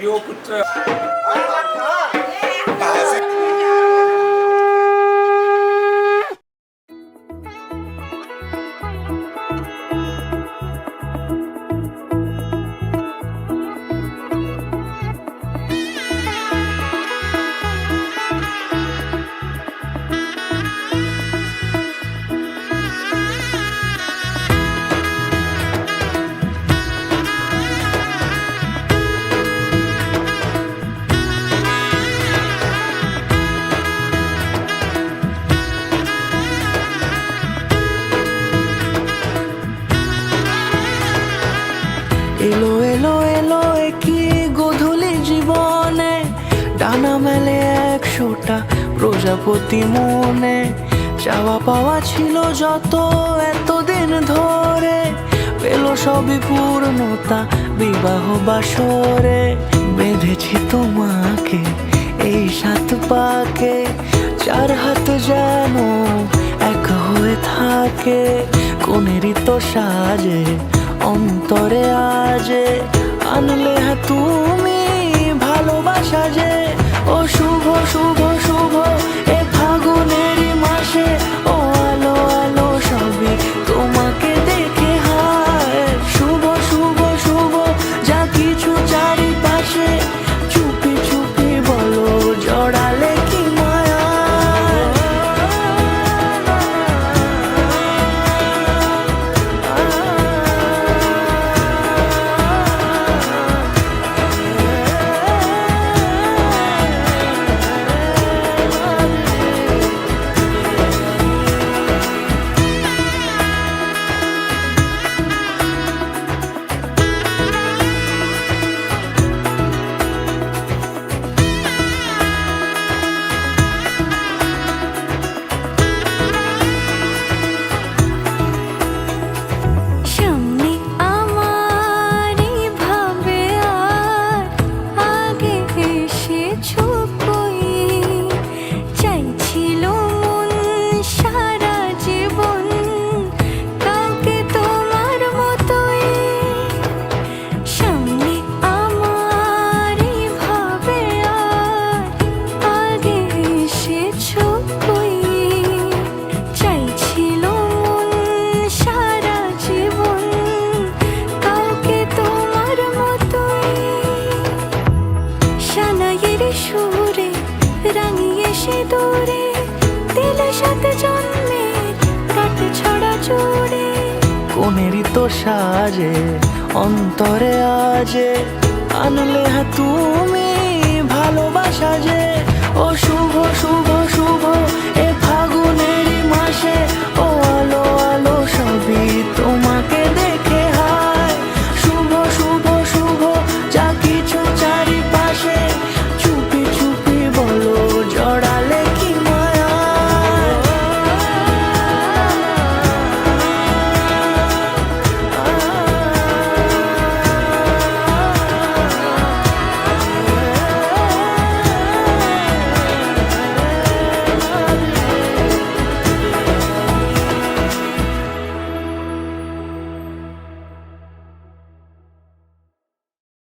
প্রিয় পুত্র। এলো এলো এলো কি গোধূলি জীবনে, ডানা মেলে 100টা প্রজাপতি মনে। চাওয়া পাওয়া ছিল যত এতদিন ধরে, পেল সবই পূর্ণতা বিবাহ বাসরে। বেঁধেছি তোমাকে এই 7 পাকে, 4 হাত যেন এক হয়ে থাকে। কোনেরই তো সাজে অন্তরে আজে, আনলে হ্যাঁ তুমি ভালোবাসা যে। ও শুভ শুভ শুভ এ ফাগুনেরই মাসে, ও আলো আলো সবই তোমাকে দেখে হায়। শুভ শুভ শুভ যা কিছু চারিপাশে, চুপি চুপি বলো জড়ালে কি মায়া। সুরে রাঙিয়ে সে দূরে, দিলে 7 জন্মে কাট ছড়া জুড়ে। কোনেরই তো সাজে অন্তরে আজে, আনলে হ্যাঁ তুমি